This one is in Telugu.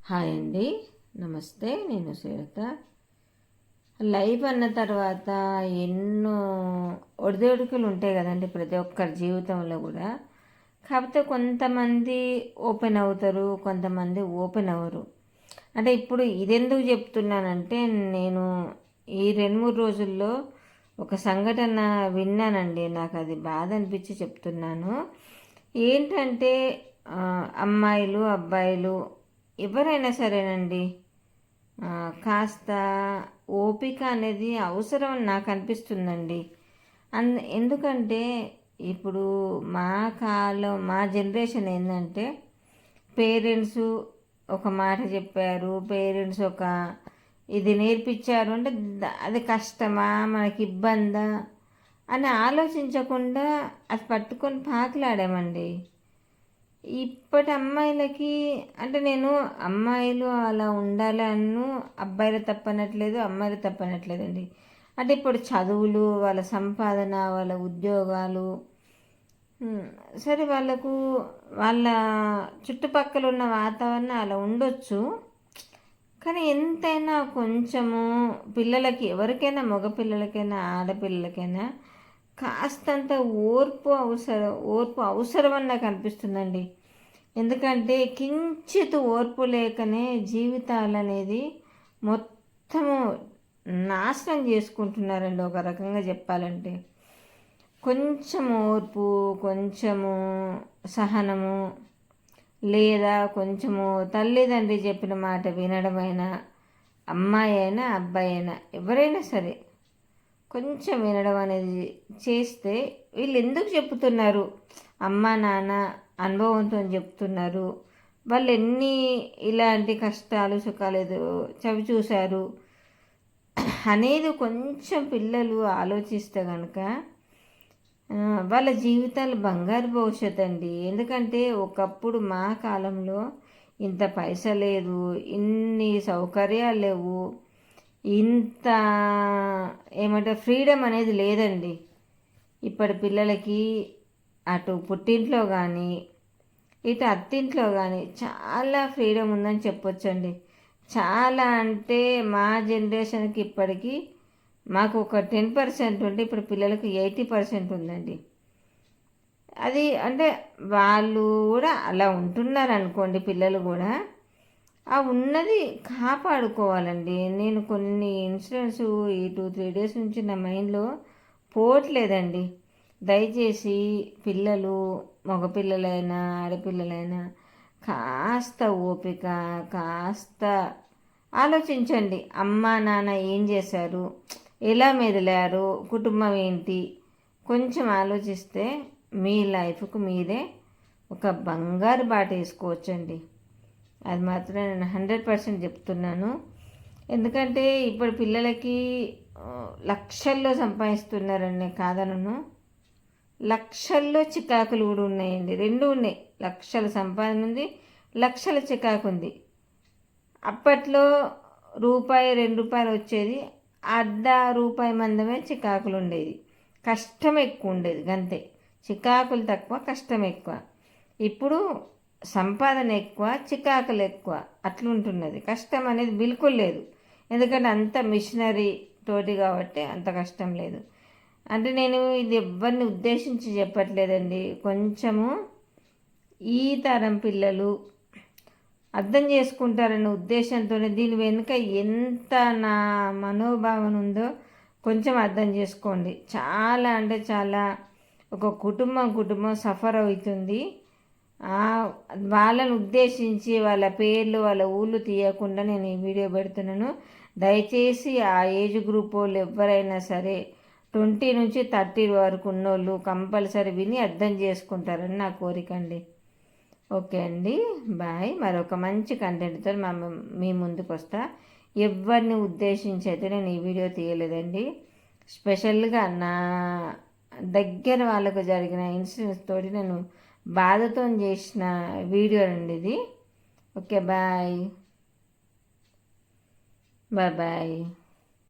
హాయ్ అండి, నమస్తే. నేను శ్వేత. లైఫ్ అన్న తర్వాత ఎన్నో ఒడిదొడుకులు ఉంటాయి కదండి ప్రతి ఒక్కరి జీవితంలో కూడా. కాకపోతే కొంతమంది ఓపెన్ అవుతారు, కొంతమంది ఓపెన్ అవ్వరు. అంటే ఇప్పుడు ఇదెందుకు చెప్తున్నానంటే, నేను ఈ 2-3 రోజుల్లో ఒక సంఘటన విన్నానండి. నాకు అది బాధ అనిపించి చెప్తున్నాను. ఏంటంటే అమ్మాయిలు అబ్బాయిలు ఎవరైనా సరేనండి, కాస్త ఓపిక అనేది అవసరం అని నాకు అనిపిస్తుందండి. ఎందుకంటే ఇప్పుడు మా జనరేషన్ ఏంటంటే, పేరెంట్స్ ఒక మాట చెప్పారు, పేరెంట్స్ ఒక ఇది నేర్పించారు అంటే అది కష్టమా, మనకి ఇబ్బందా అని ఆలోచించకుండా అది పట్టుకొని పాకులాడామండి. ఇప్పటి అమ్మాయిలకి అంటే నేను అమ్మాయిలు అలా ఉండాలి అన్ను, అబ్బాయిలు తప్పనట్లేదు, అమ్మాయిలు తప్పనట్లేదండి. అంటే ఇప్పుడు చదువులు, వాళ్ళ సంపాదన, వాళ్ళ ఉద్యోగాలు, సరే వాళ్ళకు వాళ్ళ చుట్టుపక్కల ఉన్న వాతావరణం అలా ఉండొచ్చు. కానీ ఎంతైనా కొంచెము పిల్లలకి, ఎవరికైనా మగపిల్లలకైనా ఆడపిల్లలకైనా కాస్తంత ఓర్పు అవసరం అని నాకు అనిపిస్తుందండి. ఎందుకంటే కించిత్ ఓర్పు లేకనే జీవితాలు అనేది మొత్తము నాశనం చేసుకుంటున్నారండి ఒక రకంగా చెప్పాలంటే. కొంచెం ఓర్పు, కొంచెము సహనము, లేదా కొంచెము తల్లిదండ్రి చెప్పిన మాట వినడమైనా, అమ్మాయి అయినా అబ్బాయి అయినా ఎవరైనా సరే కొంచెం వినడం అనేది చేస్తే, వీళ్ళు ఎందుకు చెప్తున్నారు, అమ్మ నాన్న అనుభవంతో చెప్తున్నారు, వాళ్ళు ఎన్ని ఇలాంటి కష్టాలు సుఖాలు చవి చూశారు అనేది కొంచెం పిల్లలు ఆలోచిస్తే కనుక వాళ్ళ జీవితాలు బంగారు భవిష్యత్ అండి. ఎందుకంటే ఒకప్పుడు మా కాలంలో ఇంత పైస లేదు, ఇన్ని సౌకర్యాలు లేవు, ఇంత ఏమంటారు ఫ్రీడమ్ అనేది లేదండి. ఇప్పటి పిల్లలకి అటు పుట్టింట్లో కానీ ఇటు అత్తింట్లో కానీ చాలా ఫ్రీడమ్ ఉందని చెప్పొచ్చండి. చాలా అంటే మా జనరేషన్కి ఇప్పటికీ మాకు ఒక 10% ఉంటే ఇప్పుడు పిల్లలకు 80% ఉందండి. అది అంటే వాళ్ళు కూడా అలా ఉంటున్నారు అనుకోండి, పిల్లలు కూడా ఆ ఉన్నది కాపాడుకోవాలండి. నేను కొన్ని ఇన్సిడెంట్స్ ఈ 2-3 డేస్ నుంచి నా మైండ్లో పోవట్లేదండి. దయచేసి పిల్లలు, మగపిల్లలైనా ఆడపిల్లలైనా కాస్త ఓపిక, కాస్త ఆలోచించండి. అమ్మ నాన్న ఏం చేశారు, ఎలా మెదిలారు, కుటుంబం ఏంటి, కొంచెం ఆలోచిస్తే మీ లైఫ్కు మీరే ఒక బంగారు బాట వేసుకోవచ్చండి. అది మాత్రం నేను 100% చెప్తున్నాను. ఎందుకంటే ఇప్పుడు పిల్లలకి లక్షల్లో సంపాదిస్తున్నారండి, కాదనను. లక్షల్లో చికాకులు కూడా ఉన్నాయండి, రెండు ఉన్నాయి. లక్షల సంపాదన ఉంది, లక్షల చికాకు ఉంది. అప్పట్లో ₹2 వచ్చేది, ₹1 మందమే చికాకులు ఉండేది, కష్టం ఎక్కువ ఉండేది, గంతే. చికాకులు తక్కువ, కష్టం ఎక్కువ. ఇప్పుడు సంపాదన ఎక్కువ, చికాకులు ఎక్కువ, అట్లుంటున్నది. కష్టం అనేది బిల్కుల్ లేదు, ఎందుకంటే అంత మిషనరీ తోటి కాబట్టి అంత కష్టం లేదు. అంటే నేను ఇది ఎవరిని ఉద్దేశించి చెప్పట్లేదండి. కొంచెము ఈ తరం పిల్లలు అర్థం చేసుకుంటారన్న ఉద్దేశంతో దీని వెనుక ఎంత నా మనోభావన ఉందో కొంచెం అర్థం చేసుకోండి. చాలా అంటే చాలా ఒక కుటుంబం సఫర్ అవుతుంది. వాళ్ళని ఉద్దేశించి వాళ్ళ పేర్లు, వాళ్ళ ఊళ్ళు తీయకుండా నేను ఈ వీడియో పెడుతున్నాను. దయచేసి ఆ ఏజ్ గ్రూప్ వాళ్ళు ఎవరైనా సరే 20 నుంచి 30 వరకు ఉన్నోళ్ళు కంపల్సరీ విని అర్థం చేసుకుంటారని నా కోరిక అండి. ఓకే అండి, బాయ్. మరొక మంచి కంటెంట్తో మీ ముందుకు వస్తా. ఎవరిని ఉద్దేశించి అయితే నేను ఈ వీడియో తీయలేదండి. స్పెషల్గా నా దగ్గర వాళ్ళకు జరిగిన ఇన్సిడెంట్స్ తోటి నేను బాధతో చేసిన వీడియో అండి ఇది. Okay, bye bye.